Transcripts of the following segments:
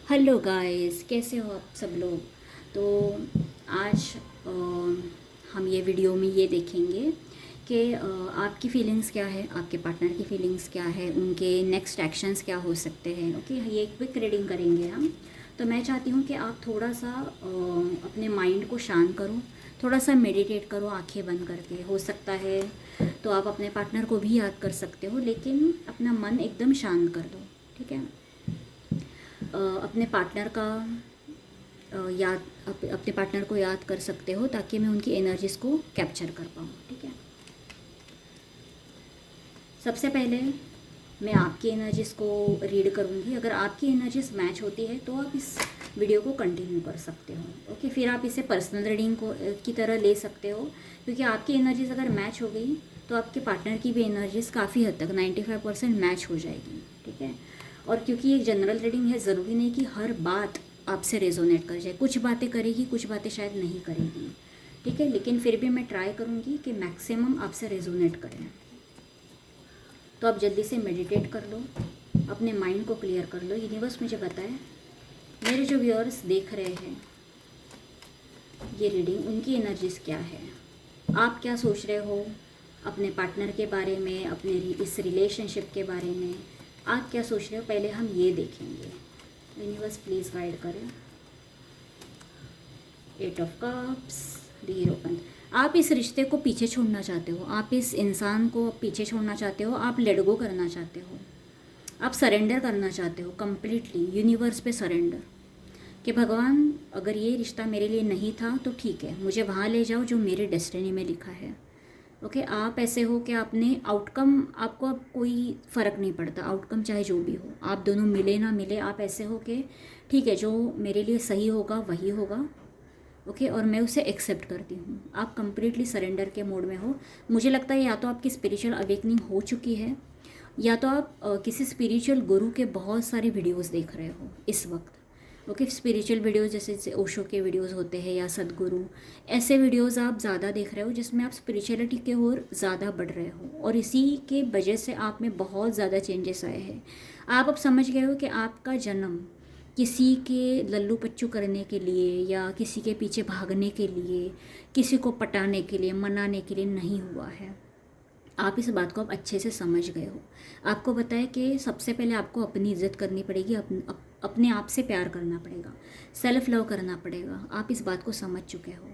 Hello guys, कैसे हो आप सब लोग। तो आज अ, हम ये वीडियो में ये देखेंगे कि आपकी फीलिंग्स क्या है, आपके पार्टनर की फीलिंग्स क्या है, उनके नेक्स्ट एक्शंस क्या हो सकते हैं। ओके, ये एक क्विक रीडिंग करेंगे हम। तो मैं चाहती हूँ कि आप थोड़ा सा अपने माइंड को शांत करो, थोड़ा सा मेडिटेट करो आंखें बंद करके। हो सकता है तो आप अपने पार्टनर को भी याद कर सकते हो, लेकिन अपना मन एकदम शांत कर दो। ठीक है। अपने पार्टनर का अपने पार्टनर को याद कर सकते हो ताकि मैं उनकी एनर्जीज़ को कैप्चर कर पाऊँ। ठीक है। सबसे पहले मैं आपकी एनर्जीज़ को रीड करूँगी। अगर आपकी एनर्जीज मैच होती है तो आप इस वीडियो को कंटिन्यू कर सकते हो। ओके, फिर आप इसे पर्सनल रीडिंग को की तरह ले सकते हो, क्योंकि आपकी एनर्जीज अगर मैच हो गई तो आपके पार्टनर की भी एनर्जीज काफ़ी हद तक 95% मैच हो जाएगी। ठीक है। और क्योंकि ये जनरल रीडिंग है, ज़रूरी नहीं कि हर बात आपसे रेजोनेट कर जाए। कुछ बातें करेगी, कुछ बातें शायद नहीं करेगी। ठीक है, लेकिन फिर भी मैं ट्राई करूँगी कि मैक्सिमम आपसे रेजोनेट करें। तो आप जल्दी से मेडिटेट कर लो, अपने माइंड को क्लियर कर लो। यूनिवर्स मुझे बताए, मेरे जो व्यूअर्स देख रहे हैं ये रीडिंग, उनकी एनर्जीज क्या है, आप क्या सोच रहे हो अपने पार्टनर के बारे में, अपने इस रिलेशनशिप के बारे में आप क्या सोच रहे हो, पहले हम ये देखेंगे। यूनिवर्स प्लीज़ गाइड करें। Eight of cups, the hierophant. आप इस रिश्ते को पीछे छोड़ना चाहते हो, आप इस इंसान को पीछे छोड़ना चाहते हो, आप लेट गो करना चाहते हो, आप सरेंडर करना चाहते हो कंप्लीटली यूनिवर्स पे सरेंडर, कि भगवान अगर ये रिश्ता मेरे लिए नहीं था तो ठीक है, मुझे वहाँ ले जाओ जो मेरे डेस्टिनी में लिखा है। ओके, आप ऐसे हो कि आपने आउटकम, आपको अब कोई फ़र्क नहीं पड़ता, आउटकम चाहे जो भी हो, आप दोनों मिले ना मिले, आप ऐसे हो कि ठीक है, जो मेरे लिए सही होगा वही होगा। ओके, और मैं उसे एक्सेप्ट करती हूँ। आप कंप्लीटली सरेंडर के मोड में हो। मुझे लगता है या तो आपकी स्पिरिचुअल अवेकनिंग हो चुकी है, या तो आप किसी स्पिरिचुअल गुरु के बहुत सारे वीडियोस देख रहे हो इस वक्त। ओके, स्पिरिचुअल वीडियोस जैसे ओशो के वीडियोस होते हैं या सदगुरु, ऐसे वीडियोस आप ज़्यादा देख रहे हो जिसमें आप स्पिरिचुअलिटी के ओर ज़्यादा बढ़ रहे हो, और इसी के वजह से आप में बहुत ज़्यादा चेंजेस आए हैं। आप अब समझ गए हो कि आपका जन्म किसी के लल्लू पच्चू करने के लिए या किसी के पीछे भागने के लिए, किसी को पटाने के लिए, मनाने के लिए नहीं हुआ है। आप इस बात को अब अच्छे से समझ गए हो। आपको बताया कि सबसे पहले आपको अपनी इज्जत करनी पड़ेगी, अपने आप से प्यार करना पड़ेगा, सेल्फ लव करना पड़ेगा। आप इस बात को समझ चुके हो।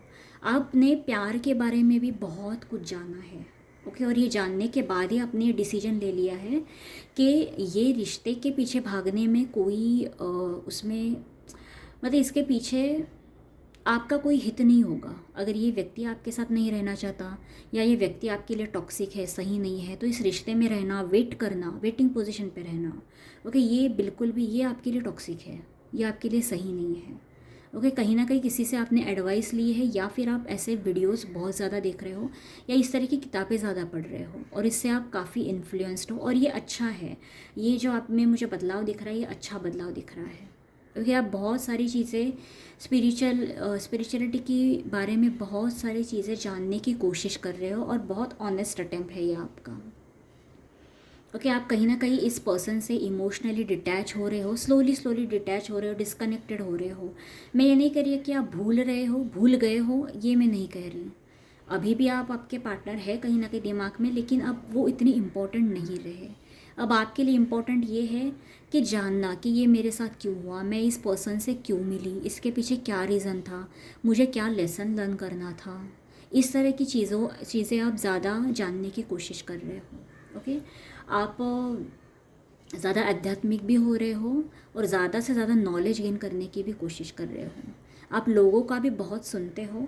आपने प्यार के बारे में भी बहुत कुछ जाना है। ओके, और ये जानने के बाद ही आपने ये डिसीजन ले लिया है कि ये रिश्ते के पीछे भागने में कोई उसमें मतलब इसके पीछे आपका कोई हित नहीं होगा। अगर ये व्यक्ति आपके साथ नहीं रहना चाहता या ये व्यक्ति आपके लिए टॉक्सिक है, सही नहीं है, तो इस रिश्ते में रहना, वेट करना, वेटिंग पोजीशन पे रहना, ओके, ये बिल्कुल भी, ये आपके लिए टॉक्सिक है, ये आपके लिए सही नहीं है। ओके, कहीं ना कहीं किसी से आपने एडवाइस ली है, या फिर आप ऐसे वीडियोस बहुत ज़्यादा देख रहे हो, या इस तरह की किताबें ज़्यादा पढ़ रहे हो, और इससे आप काफ़ी इन्फ्लुएंस्ड हो, और ये अच्छा है। ये जो आप में मुझे बदलाव दिख रहा है, ये अच्छा बदलाव दिख रहा है, क्योंकि आप बहुत सारी चीज़ें स्पिरिचुअलिटी के बारे में बहुत सारी चीज़ें जानने की कोशिश कर रहे हो, और बहुत ऑनेस्ट अटेम्प्ट है ये आपका। ओके, आप कहीं ना कहीं इस पर्सन से इमोशनली डिटैच हो रहे हो, स्लोली स्लोली डिटैच हो रहे हो, डिस्कनेक्टेड हो रहे हो। मैं ये नहीं कह रही कि आप भूल रहे हो, भूल गए हो, ये मैं नहीं कह रही। अभी भी आप, आपके पार्टनर है कहीं ना कहीं दिमाग में, लेकिन अब वो इतनी इम्पोर्टेंट नहीं रहे। अब आपके लिए इम्पोर्टेंट ये है कि जानना कि ये मेरे साथ क्यों हुआ, मैं इस पर्सन से क्यों मिली, इसके पीछे क्या रीज़न था, मुझे क्या लेसन लर्न करना था। इस तरह की चीज़ें आप ज़्यादा जानने की कोशिश कर रहे हो। ओके, आप ज़्यादा आध्यात्मिक भी हो रहे हो, और ज़्यादा से ज़्यादा नॉलेज गेन करने की भी कोशिश कर रहे हो। आप लोगों का भी बहुत सुनते हो,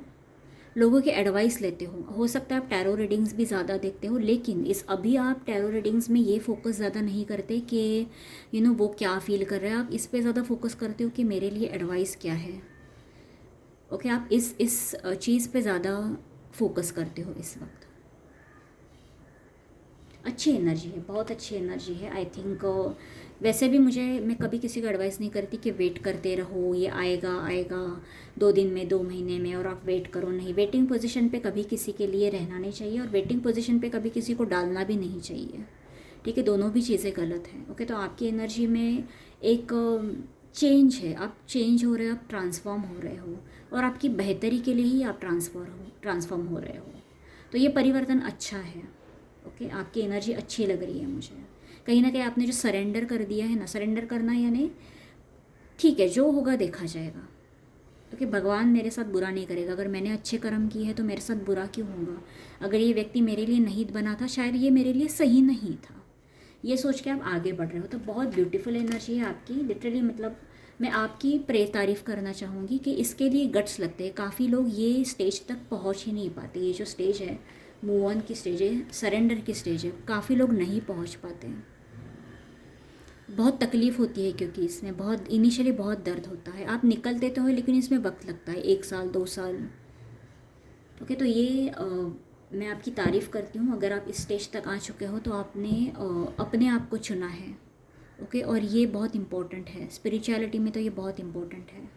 लोगों की एडवाइस लेते हो सकता है आप टैरो रीडिंग्स भी ज़्यादा देखते हो, लेकिन इस अभी आप टैरो रीडिंग्स में ये फोकस ज़्यादा नहीं करते कि वो क्या फील कर रहे हैं। आप इस पे ज़्यादा फोकस करते हो कि मेरे लिए एडवाइस क्या है। ओके, आप इस चीज़ पे ज़्यादा फोकस करते हो इस वक्त। अच्छी एनर्जी है, बहुत अच्छी एनर्जी है। आई थिंक वैसे भी मैं कभी किसी को एडवाइस नहीं करती कि वेट करते रहो, ये आएगा आएगा 2 दिन में, 2 महीने में, और आप वेट करो। नहीं, वेटिंग पोजीशन पे कभी किसी के लिए रहना नहीं चाहिए, और वेटिंग पोजीशन पे कभी किसी को डालना भी नहीं चाहिए। ठीक है, दोनों भी चीज़ें गलत हैं। ओके, तो आपकी एनर्जी में एक चेंज है, आप चेंज हो रहे हो, आप ट्रांसफॉर्म हो रहे हो, और आपकी बेहतरी के लिए ही आप ट्रांसफॉर्म हो रहे हो। तो ये परिवर्तन अच्छा है। ओके, आपकी एनर्जी अच्छी लग रही है मुझे। कहीं ना कहीं आपने जो सरेंडर कर दिया है ना, सरेंडर करना यानी ठीक है जो होगा देखा जाएगा। ओके, भगवान मेरे साथ बुरा नहीं करेगा, अगर मैंने अच्छे कर्म किए हैं तो मेरे साथ बुरा क्यों होगा। अगर ये व्यक्ति मेरे लिए नहीं बना था, शायद ये मेरे लिए सही नहीं था। ये सोच के आप आगे बढ़ रहे हो, तो बहुत ब्यूटीफुल एनर्जी है आपकी। लिटरली मतलब मैं आपकी तारीफ़ करना चाहूँगी कि इसके लिए गट्स लगते हैं। काफ़ी लोग ये स्टेज तक पहुँच ही नहीं पाते। ये जो स्टेज है, मूव ऑन की स्टेज है, सरेंडर की स्टेज है, काफ़ी लोग नहीं पहुँच पाते हैं। बहुत तकलीफ़ होती है क्योंकि इसमें बहुत इनिशियली बहुत दर्द होता है। आप निकलते तो हो लेकिन इसमें वक्त लगता है, 1 साल 2 साल। ओके, तो ये मैं आपकी तारीफ़ करती हूँ। अगर आप इस स्टेज तक आ चुके हो तो आपने अपने आप को चुना है। ओके, और ये बहुत इम्पोर्टेंट है स्पिरिचुअलिटी में, तो ये बहुत इम्पोर्टेंट है।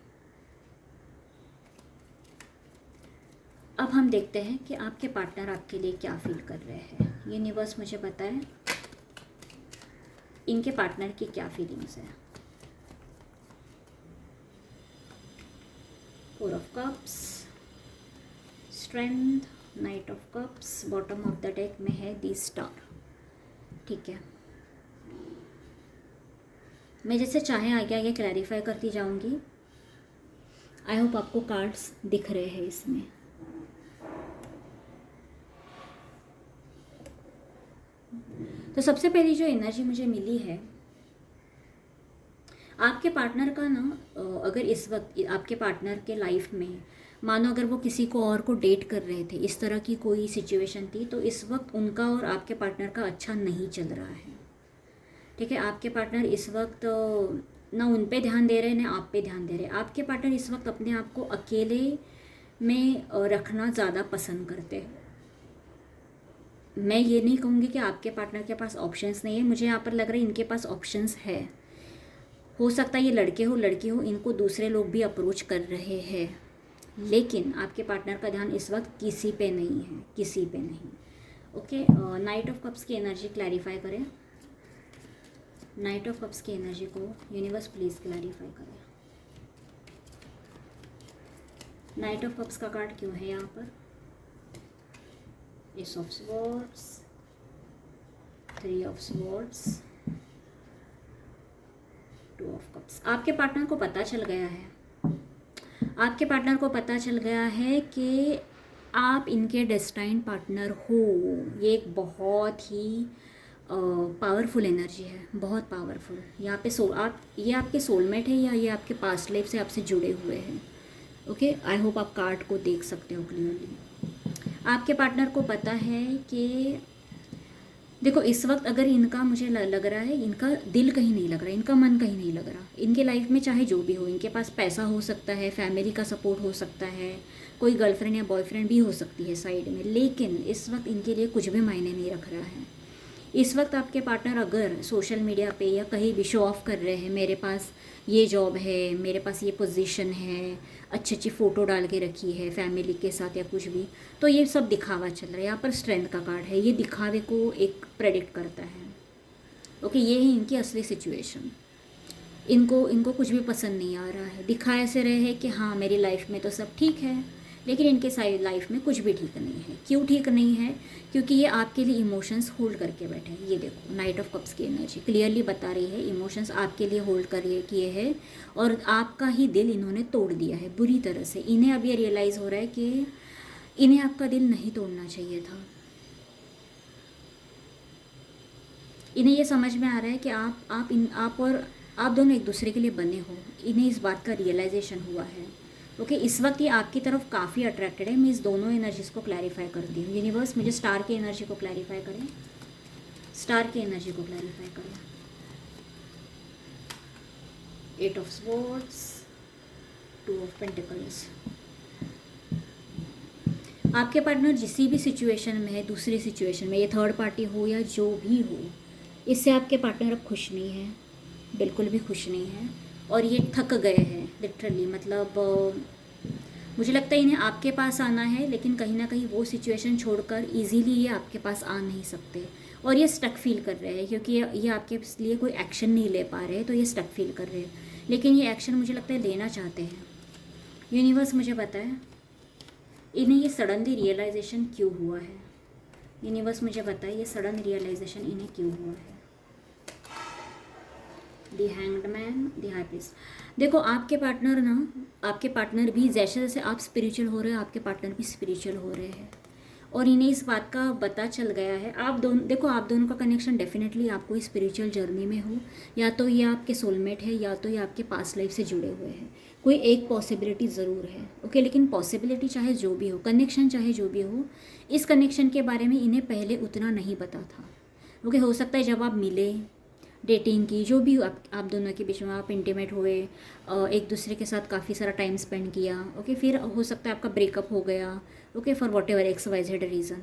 अब हम देखते हैं कि आपके पार्टनर आपके लिए क्या फील कर रहे हैं। यूनिवर्स मुझे बताए इनके पार्टनर की क्या फीलिंग्स है। 4 of cups, strength, night of cups, bottom of the deck में है दी स्टार। ठीक है, मैं जैसे चाहे आगे आगे क्लैरिफाई करती जाऊंगी। आई होप आपको कार्ड्स दिख रहे हैं इसमें। तो सबसे पहली जो एनर्जी मुझे मिली है आपके पार्टनर का ना, अगर इस वक्त आपके पार्टनर के लाइफ में मानो अगर वो किसी को और को डेट कर रहे थे, इस तरह की कोई सिचुएशन थी, तो इस वक्त उनका और आपके पार्टनर का अच्छा नहीं चल रहा है। ठीक है, आपके पार्टनर इस वक्त ना उन पे ध्यान दे रहे हैं ना आप पे ध्यान दे रहे हैं। आपके पार्टनर इस वक्त अपने आप को अकेले में रखना ज़्यादा पसंद करते हैं। मैं ये नहीं कहूँगी कि आपके पार्टनर के पास ऑप्शंस नहीं है, मुझे यहाँ पर लग रहा है इनके पास ऑप्शंस है। हो सकता है ये लड़के हो लड़की हो, इनको दूसरे लोग भी अप्रोच कर रहे हैं, लेकिन आपके पार्टनर का ध्यान इस वक्त किसी पे नहीं है, किसी पे नहीं। ओके, नाइट ऑफ कप्स की एनर्जी क्लैरिफाई करें। नाइट ऑफ कप्स की एनर्जी को यूनिवर्स प्लीज़ क्लैरिफाई करें। नाइट ऑफ कप्स का कार्ड क्यों है यहाँ पर? S of swords, 3 of swords, 2 of cups. आपके पार्टनर को पता चल गया है, आपके पार्टनर को पता चल गया है कि आप इनके डेस्टाइन्ड पार्टनर हो। ये एक बहुत ही पावरफुल एनर्जी है, बहुत पावरफुल। यहाँ पे ये आपके सोलमेट है या ये आपके पास्ट लाइफ से आपसे जुड़े हुए हैं। ओके, आई होप आप कार्ड को देख सकते हो क्लियरली। आपके पार्टनर को पता है कि देखो इस वक्त अगर इनका मुझे लग रहा है इनका दिल कहीं नहीं लग रहा, इनका मन कहीं नहीं लग रहा। इनके लाइफ में चाहे जो भी हो, इनके पास पैसा हो सकता है, फैमिली का सपोर्ट हो सकता है, कोई गर्लफ्रेंड या बॉयफ्रेंड भी हो सकती है साइड में, लेकिन इस वक्त इनके लिए कुछ भी मायने नहीं रख रहा है। इस वक्त आपके पार्टनर अगर सोशल मीडिया पे या कहीं भी शो ऑफ कर रहे हैं, मेरे पास ये जॉब है, मेरे पास ये पोजीशन है, अच्छी अच्छी फ़ोटो डाल के रखी है फैमिली के साथ या कुछ भी, तो ये सब दिखावा चल रहा है। यहाँ पर स्ट्रेंथ का कार्ड है, ये दिखावे को एक प्रेडिक्ट करता है। ओके, ये ही इनकी असली सिचुएशन। इनको कुछ भी पसंद नहीं आ रहा है। दिखा ऐसे रहे हैं कि हाँ मेरी लाइफ में तो सब ठीक है, लेकिन इनके साइड लाइफ में कुछ भी ठीक नहीं है। क्यों ठीक नहीं है? क्योंकि ये आपके लिए इमोशंस होल्ड करके बैठे हैं। ये देखो नाइट ऑफ कप्स की एनर्जी क्लियरली बता रही है इमोशंस आपके लिए होल्ड कर किए हैं, और आपका ही दिल इन्होंने तोड़ दिया है बुरी तरह से। इन्हें अब ये रियलाइज़ हो रहा है कि इन्हें आपका दिल नहीं तोड़ना चाहिए था। इन्हें ये समझ में आ रहा है कि आप दोनों एक दूसरे के लिए बने हो। इन्हें इस बात का रियलाइजेशन हुआ है। ओके, इस वक्त ये आपकी तरफ काफ़ी अट्रैक्टेड है। मैं इस दोनों एनर्जीज़ को क्लैरिफाई करती हूँ। यूनिवर्स मुझे स्टार की एनर्जी को क्लैरिफाई करें, स्टार की एनर्जी को क्लैरिफाई करें। 8 ऑफ स्वॉर्ड्स, 2 ऑफ पेंटिकल्स। आपके पार्टनर जिस भी सिचुएशन में है, दूसरी सिचुएशन में, ये थर्ड पार्टी हो या जो भी हो, इससे आपके पार्टनर अब खुश नहीं है, बिल्कुल भी खुश नहीं है, और ये थक गए हैं लिटरली। मतलब मुझे लगता है इन्हें आपके पास आना है, लेकिन कहीं ना कहीं वो सिचुएशन छोड़कर इजीली ये आपके पास आ नहीं सकते, और ये स्टक फील कर रहे हैं क्योंकि ये आपके लिए कोई एक्शन नहीं ले पा रहे, तो ये स्टक फील कर रहे हैं। लेकिन ये एक्शन मुझे लगता है लेना चाहते हैं। यूनिवर्स मुझे बताए इन्हें ये सडनली रियलाइजेशन क्यों हुआ है। यूनिवर्स मुझे बताए ये सडन रियलाइजेशन इन्हें क्यों हुआ है। The hanged man, the high priest. देखो आपके पार्टनर भी जैसे जैसे आप स्पिरिचुअल हो रहे हो, आपके पार्टनर भी स्पिरिचुअल हो रहे हैं और इन्हें इस बात का पता चल गया है। आप दोनों का कनेक्शन डेफिनेटली आपको स्पिरिचुअल जर्नी में हो, या तो ये आपके सोलमेट है या तो ये आपके पास्ट लाइफ से जुड़े हुए हैं। कोई एक पॉसिबिलिटी ज़रूर है, ओके। लेकिन पॉसिबिलिटी चाहे जो भी हो, कनेक्शन चाहे जो भी हो, इस कनेक्शन के बारे में इन्हें पहले उतना नहीं पता था, ओके। हो सकता है जब आप मिले, डेटिंग की, जो भी आप दोनों के बीच में आप इंटीमेट हुए, एक दूसरे के साथ काफ़ी सारा टाइम स्पेंड किया, ओके। फिर हो सकता है आपका ब्रेकअप हो गया, okay, for what ever XYZ reason.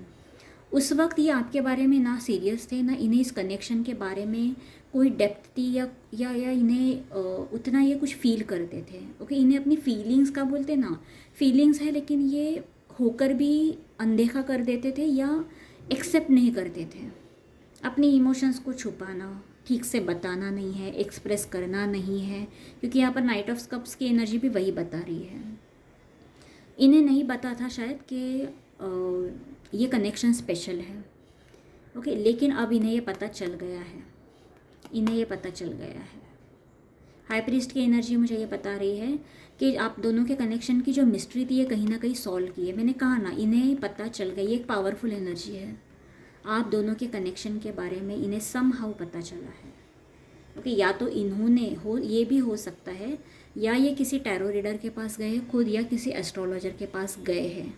उस वक्त ये आपके बारे में ना सीरियस थे, ना इन्हें इस कनेक्शन के बारे में कोई डेप्थ थी, या इन्हें उतना ये कुछ फील करते थे, ओके। इन्हें अपनी फीलिंग्स का बोलते ना, फीलिंग्स है लेकिन ये होकर भी अनदेखा कर देते थे या एक्सेप्ट नहीं करते थे। अपनी इमोशंस को छुपाना, ठीक से बताना नहीं है, एक्सप्रेस करना नहीं है, क्योंकि यहाँ पर नाइट ऑफ कप्स की एनर्जी भी वही बता रही है। इन्हें नहीं पता था शायद कि ये कनेक्शन स्पेशल है, ओके। लेकिन अब इन्हें ये पता चल गया है, इन्हें ये पता चल गया है। हाई प्रीस्ट की एनर्जी मुझे ये बता रही है कि आप दोनों के कनेक्शन की जो मिस्ट्री थी ये कहीं ना कहीं सॉल्व की है। मैंने कहा ना, इन्हें पता चल गई, ये एक पावरफुल एनर्जी है। आप दोनों के कनेक्शन के बारे में इन्हें समहाउ पता चला है, ओके। या तो इन्होंने ये भी हो सकता है, या ये किसी टैरो रीडर के पास गए हैं खुद, या किसी एस्ट्रोलॉजर के पास गए हैं,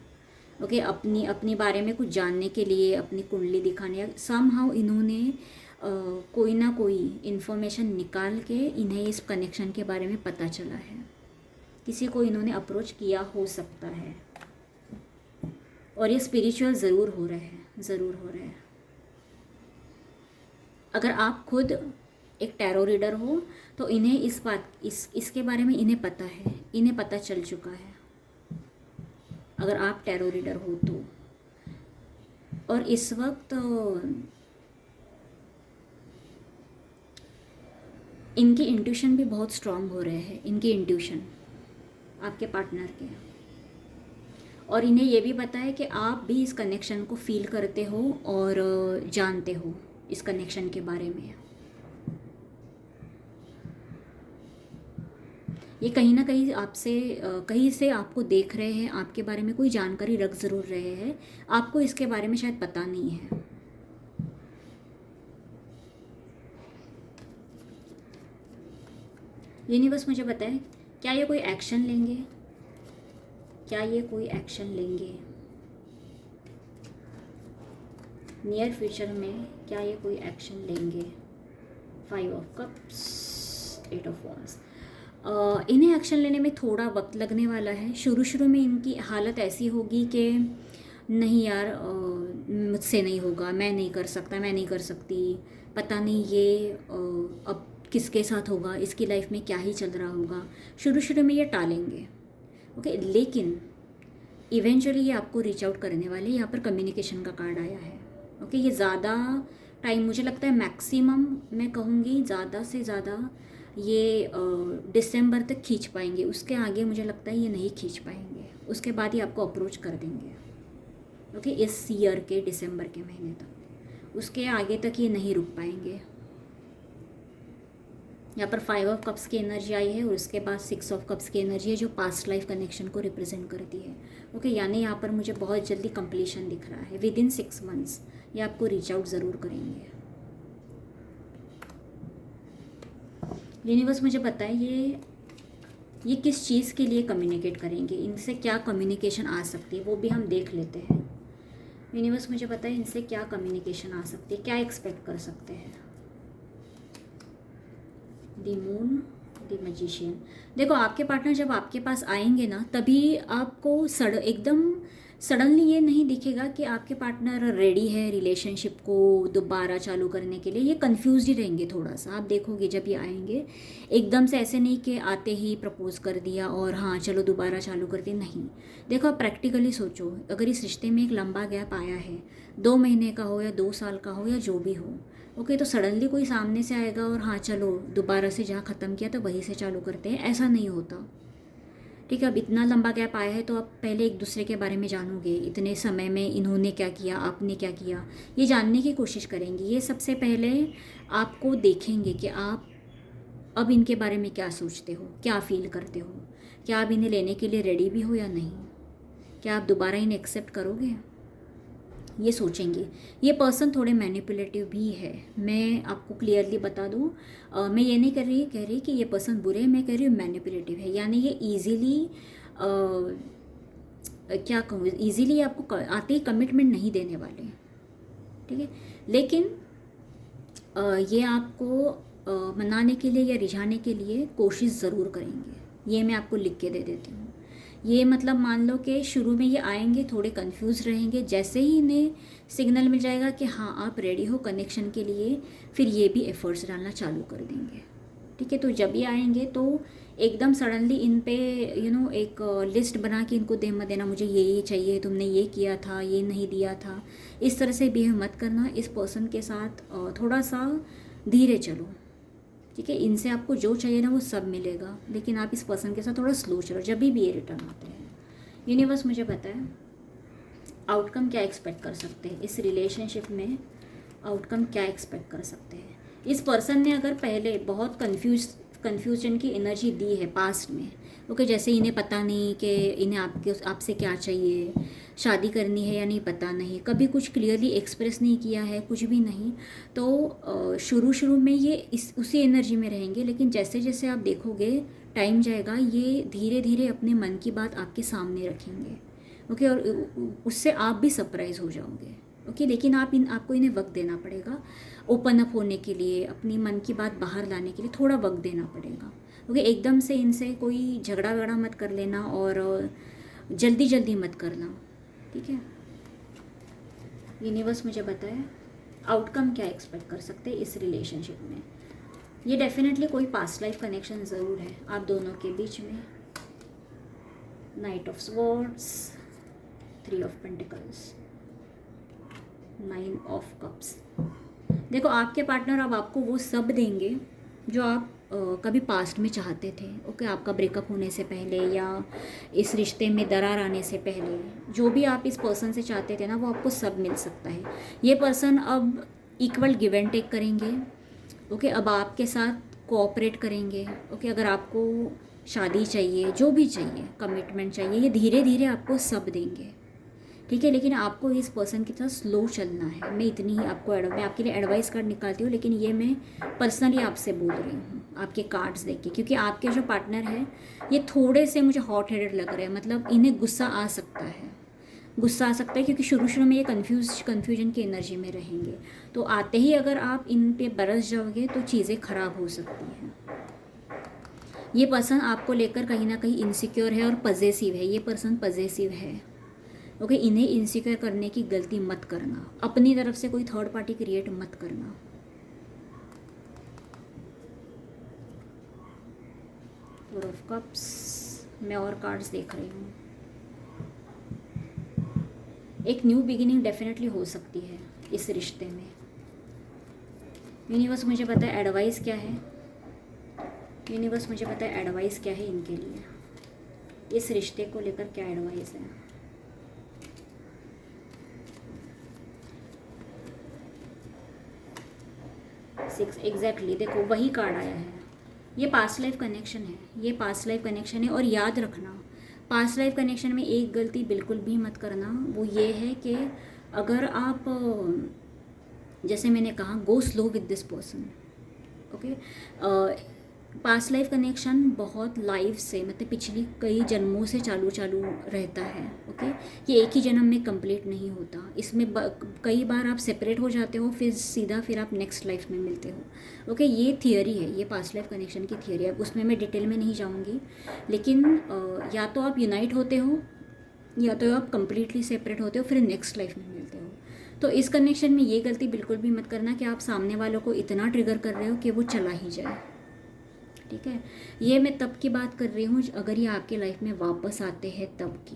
ओके, अपनी बारे में कुछ जानने के लिए, अपनी कुंडली दिखाने, या समहाउ इन्होंने कोई ना कोई इन्फॉर्मेशन निकाल के इन्हें इस कनेक्शन के बारे में पता चला है। किसी को इन्होंने अप्रोच किया हो सकता है, और ये स्पिरिचुअल ज़रूर हो रहे हैं, ज़रूर हो रहे हैं। अगर आप खुद एक टैरो रीडर हो तो इन्हें इसके बारे में इन्हें पता है, इन्हें पता चल चुका है, अगर आप टैरो रीडर हो तो। और इस वक्त इनकी इंट्यूशन भी बहुत स्ट्रांग हो रहे हैं, इनकी इंट्यूशन आपके पार्टनर के। और इन्हें ये भी पता है कि आप भी इस कनेक्शन को फील करते हो और जानते हो इस कनेक्शन के बारे में। ये कहीं ना कहीं आपसे कहीं से आपको देख रहे हैं, आपके बारे में कोई जानकारी रख ज़रूर रहे हैं, आपको इसके बारे में शायद पता नहीं है। यूनिवर्स मुझे बताए क्या ये कोई एक्शन लेंगे, क्या ये कोई एक्शन लेंगे नियर फ्यूचर में, क्या ये कोई एक्शन लेंगे। 5 ऑफ कप्स, 8 ऑफ वॉन्ड्स। इन्हें एक्शन लेने में थोड़ा वक्त लगने वाला है। शुरू में इनकी हालत ऐसी होगी कि नहीं यार, मुझसे नहीं होगा, मैं नहीं कर सकता, मैं नहीं कर सकती, पता नहीं ये अब किसके साथ होगा, इसकी लाइफ में क्या ही चल रहा होगा। शुरू में ये टालेंगे, ओके। लेकिन इवेंचुअली ये आपको रीच आउट करने वाले। यहाँ पर कम्युनिकेशन का कार्ड आया है, ओके। ये ज़्यादा टाइम, मुझे लगता है मैक्सिमम मैं कहूँगी ज़्यादा से ज़्यादा ये दिसंबर तक खींच पाएंगे, उसके आगे मुझे लगता है ये नहीं खींच पाएंगे। उसके बाद ही आपको अप्रोच कर देंगे, ओके, इस ईयर के दिसंबर के महीने तक। उसके आगे तक ये नहीं रुक पाएंगे। यहाँ पर 5 ऑफ कप्स की एनर्जी आई है और उसके बाद 6 ऑफ कप्स की एनर्जी है, जो पास्ट लाइफ कनेक्शन को रिप्रेजेंट करती है, ओके। यानी यहाँ पर मुझे बहुत जल्दी कंप्लीशन दिख रहा है। विद इन 6 मंथ्स ये आपको रीच आउट ज़रूर करेंगे। यूनिवर्स मुझे बताए ये किस चीज़ के लिए कम्युनिकेट करेंगे, इनसे क्या कम्युनिकेशन आ सकती है वो भी हम देख लेते हैं। यूनिवर्स मुझे बताए इनसे क्या कम्युनिकेशन आ सकती है, क्या एक्सपेक्ट कर सकते हैं। The moon, the magician. देखो आपके पार्टनर जब आपके पास आएंगे ना, तभी आपको एकदम सडनली ये नहीं दिखेगा कि आपके पार्टनर रेडी है रिलेशनशिप को दोबारा चालू करने के लिए। ये कंफ्यूज ही रहेंगे थोड़ा सा, आप देखोगे जब ये आएंगे एकदम से ऐसे नहीं कि आते ही प्रपोज कर दिया और हाँ चलो दोबारा चालू कर दी, नहीं। देखो आप प्रैक्टिकली सोचो, अगर इस रिश्ते में एक लंबा गैप आया है, 2 महीने का हो या 2 साल का हो या जो भी हो, ओके, तो सडनली कोई सामने से आएगा और हाँ चलो दोबारा से जहाँ ख़त्म किया था वहीं से चालू करते हैं, ऐसा नहीं होता। ठीक है, अब इतना लंबा गैप आया है तो आप पहले एक दूसरे के बारे में जानोगे, इतने समय में इन्होंने क्या किया, आपने क्या किया, ये जानने की कोशिश करेंगे। ये सबसे पहले आपको देखेंगे कि आप अब इनके बारे में क्या सोचते हो, क्या फील करते हो, क्या आप इन्हें लेने के लिए रेडी भी हो या नहीं, क्या आप दोबारा इन्हें एक्सेप्ट करोगे, ये सोचेंगे। ये पर्सन थोड़े मैनिपुलेटिव भी है, मैं आपको क्लियरली बता दूँ। मैं ये नहीं कह रही कि ये पर्सन बुरे है, मैं कह रही हूँ मैनिपुलेटिव है। यानी ये ईजीली क्या कहूँ, ईजीली आपको आते ही कमिटमेंट नहीं देने वाले, ठीक है। लेकिन ये आपको मनाने के लिए या रिझाने के लिए कोशिश ज़रूर करेंगे, ये मैं आपको लिख के दे देती हूँ। ये मतलब मान लो कि शुरू में ये आएंगे, थोड़े कंफ्यूज रहेंगे, जैसे ही इन्हें सिग्नल मिल जाएगा कि हाँ आप रेडी हो कनेक्शन के लिए, फिर ये भी एफर्ट्स डालना चालू कर देंगे, ठीक है। तो जब ये आएंगे तो एकदम सडनली इन पे एक लिस्ट बना के इनको दे मत देना, मुझे ये चाहिए, तुमने ये किया था, ये नहीं दिया था, इस तरह से बिहेव मत करना। इस पर्सन के साथ थोड़ा सा धीरे चलो, ठीक है। इनसे आपको जो चाहिए ना वो सब मिलेगा, लेकिन आप इस पर्सन के साथ थोड़ा स्लो चलो जब भी ये रिटर्न आते हैं। यूनिवर्स मुझे बताए आउटकम क्या एक्सपेक्ट कर सकते हैं इस रिलेशनशिप में, आउटकम क्या एक्सपेक्ट कर सकते हैं। इस पर्सन ने अगर पहले बहुत कन्फ्यूजन की एनर्जी दी है पास्ट में, ओके, जैसे इन्हें पता नहीं कि इन्हें आपसे क्या चाहिए, शादी करनी है या नहीं पता नहीं, कभी कुछ क्लियरली एक्सप्रेस नहीं किया है, कुछ भी नहीं, तो शुरू में ये उसी एनर्जी में रहेंगे। लेकिन जैसे जैसे आप देखोगे टाइम जाएगा, ये धीरे धीरे अपने मन की बात आपके सामने रखेंगे, ओके, और उससे आप भी सरप्राइज हो जाओगे, ओके। लेकिन आपको इन्हें वक्त देना पड़ेगा ओपन अप होने के लिए, अपनी मन की बात बाहर लाने के लिए थोड़ा वक्त देना पड़ेगा, ओके। एकदम से इनसे कोई झगड़ा वगड़ा मत कर लेना और जल्दी मत करना, ठीक है। यूनिवर्स मुझे बताए आउटकम क्या एक्सपेक्ट कर सकते हैं इस रिलेशनशिप में। ये डेफिनेटली कोई पास्ट लाइफ कनेक्शन ज़रूर है आप दोनों के बीच में। Night of swords, 3 of pentacles, 9 of cups. देखो आपके पार्टनर अब आपको वो सब देंगे जो आप कभी पास्ट में चाहते थे, ओके। आपका ब्रेकअप होने से पहले या इस रिश्ते में दरार आने से पहले जो भी आप इस पर्सन से चाहते थे ना, वो आपको सब मिल सकता है। ये पर्सन अब इक्वल गिव एंड टेक करेंगे, ओके। अब आपके साथ कोऑपरेट करेंगे, ओके। अगर आपको शादी चाहिए, जो भी चाहिए, कमिटमेंट चाहिए, ये धीरे धीरे आपको सब देंगे, ठीक है। लेकिन आपको इस पर्सन के साथ स्लो चलना है। मैं इतनी ही आपको मैं आपके लिए एडवाइस कार्ड निकालती हूँ, लेकिन ये मैं पर्सनली आपसे बोल रही हूँ आपके कार्ड्स देख के, क्योंकि आपके जो पार्टनर है ये थोड़े से मुझे हॉट हेडेड लग रहे हैं। मतलब इन्हें गुस्सा आ सकता है, क्योंकि शुरू में ये कन्फ्यूजन की एनर्जी में रहेंगे। तो आते ही अगर आप इन पे बरस जाओगे तो चीज़ें ख़राब हो सकती हैं। ये पर्सन आपको लेकर कहीं ना कहीं इनसिक्योर है और पजेसिव है। ये पर्सन पजेसिव है, ओके। इन्हें इनसिक्योर करने की गलती मत करना, अपनी तरफ से कोई थर्ड पार्टी क्रिएट मत करना। फोर ऑफ कप्स, मैं और कार्ड्स देख रही हूँ। एक न्यू बिगिनिंग डेफिनेटली हो सकती है इस रिश्ते में। यूनिवर्स मुझे पता है एडवाइस क्या है, यूनिवर्स मुझे पता है एडवाइस क्या है इनके लिए, इस रिश्ते को लेकर क्या एडवाइस है। सिक्स, एग्जैक्टली, देखो वही कार्ड आया है। ये पास्ट लाइफ कनेक्शन है, ये पास्ट लाइफ कनेक्शन है। और याद रखना पास्ट लाइफ कनेक्शन में एक गलती बिल्कुल भी मत करना, वो ये है कि अगर आप जैसे मैंने कहा go slow with this person, okay. Past life connection बहुत लाइफ से मतलब पिछली कई जन्मों से चालू रहता है, ओके। ये एक ही जन्म में कंप्लीट नहीं होता। इसमें कई बार आप सेपरेट हो जाते हो, फिर आप नेक्स्ट लाइफ में मिलते हो, ओके। ये थियरी है, ये पास्ट लाइफ कनेक्शन की थियरी है। उसमें मैं डिटेल में नहीं जाऊँगी, लेकिन या तो आप यूनाइट होते हो या तो आप कम्प्लीटली सेपरेट होते हो, फिर नेक्स्ट लाइफ में मिलते हो। तो इस कनेक्शन में ये गलती बिल्कुल भी मत करना कि आप सामने वालों को इतना ट्रिगर कर रहे हो कि वो चला ही जाए, ठीक है। ये मैं तब की बात कर रही हूँ अगर ये आपके लाइफ में वापस आते हैं तब की,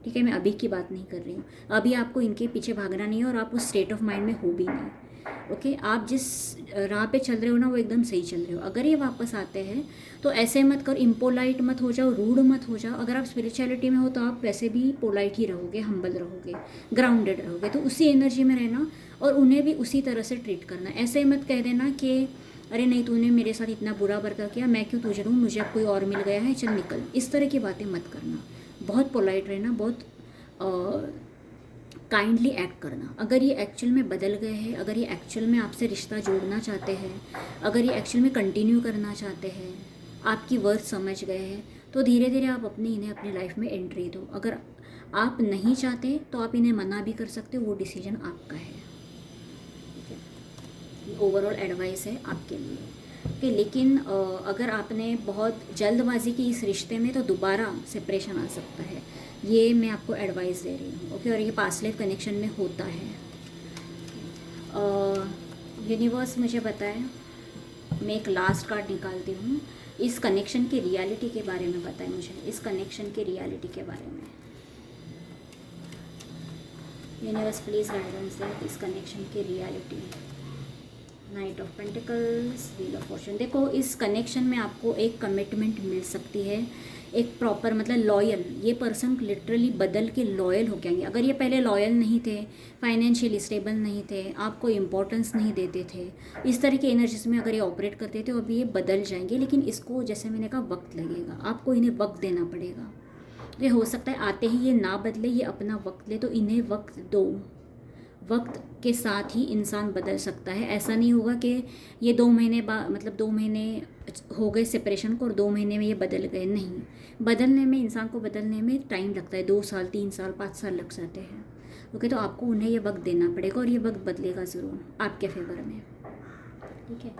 ठीक है। मैं अभी की बात नहीं कर रही हूँ। अभी आपको इनके पीछे भागना नहीं है और आप उस स्टेट ऑफ माइंड में हो भी नहीं, ओके, आप जिस राह पे चल रहे हो ना वो एकदम सही चल रहे हो। अगर ये वापस आते हैं तो ऐसे मत करो, इम्पोलाइट मत हो जाओ, रूड मत हो जाओ। अगर आप स्पिरिचुअलिटी में हो तो आप वैसे भी पोलाइट ही रहोगे, हम्बल रहोगे, ग्राउंडेड रहोगे। तो उसी एनर्जी में रहना और उन्हें भी उसी तरह से ट्रीट करना। ऐसे मत कह देना कि अरे नहीं तूने मेरे साथ इतना बुरा बर्ताव किया, मैं क्यों तुझे दूँ, मुझे अब कोई और मिल गया है, चल निकल। इस तरह की बातें मत करना। बहुत पोलाइट रहना, बहुत काइंडली एक्ट करना। अगर ये एक्चुअल में बदल गए हैं, अगर ये एक्चुअल में आपसे रिश्ता जोड़ना चाहते हैं, अगर ये एक्चुअल में कंटिन्यू करना चाहते हैं, आपकी वर्थ समझ गए हैं, तो धीरे धीरे आप इन्हें अपनी लाइफ में एंट्री दो। अगर आप नहीं चाहते तो आप इन्हें मना भी कर सकते हो, वो डिसीजन आपका है। ठीक है, ओवरऑल एडवाइस है आपके लिए। ओके, लेकिन अगर आपने बहुत जल्दबाजी की इस रिश्ते में तो दोबारा सेपरेशन आ सकता है, ये मैं आपको एडवाइस दे रही हूँ। ओके, और ये पास्ट लाइफ कनेक्शन में होता है। यूनिवर्स मुझे बताए, मैं एक लास्ट कार्ड निकालती हूँ, इस कनेक्शन की रियलिटी के बारे में बताएं मुझे, इस कनेक्शन की रियलिटी के बारे में। यूनिवर्स प्लीज़ गाइडेंस दे इस कनेक्शन की reality. Night of pentacles, wheel of Fortune. देखो, इस कनेक्शन में आपको एक कमिटमेंट मिल सकती है, एक प्रॉपर मतलब लॉयल। ये पर्सन लिटरली बदल के लॉयल हो जाएंगे। अगर ये पहले लॉयल नहीं थे, फाइनेंशियली स्टेबल नहीं थे, आपको इम्पोर्टेंस नहीं देते थे, इस तरह की एनर्जीज में अगर ये ऑपरेट करते थे, अभी ये बदल जाएंगे। लेकिन इसको जैसे मैंने कहा वक्त लगेगा, आपको इन्हें वक्त देना पड़ेगा। ये हो सकता है आते ही ये ना बदले, ये अपना वक्त ले, तो इन्हें वक्त दो। वक्त के साथ ही इंसान बदल सकता है। ऐसा नहीं होगा कि ये 2 महीने बाद मतलब 2 महीने हो गए सेपरेशन को और 2 महीने में ये बदल गए। नहीं, बदलने में, इंसान को बदलने में टाइम लगता है, 2 साल 3 साल 5 साल लग जाते हैं। ओके, तो आपको उन्हें ये वक्त देना पड़ेगा और ये वक्त बदलेगा ज़रूर आपके फेवर में। ठीक है,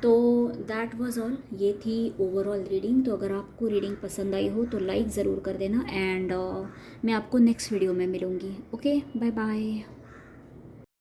तो दैट वाज ऑल। ये थी ओवरऑल रीडिंग। तो अगर आपको रीडिंग पसंद आई हो तो लाइक ज़रूर कर देना, एंड मैं आपको नेक्स्ट वीडियो में मिलूँगी। Okay, bye bye.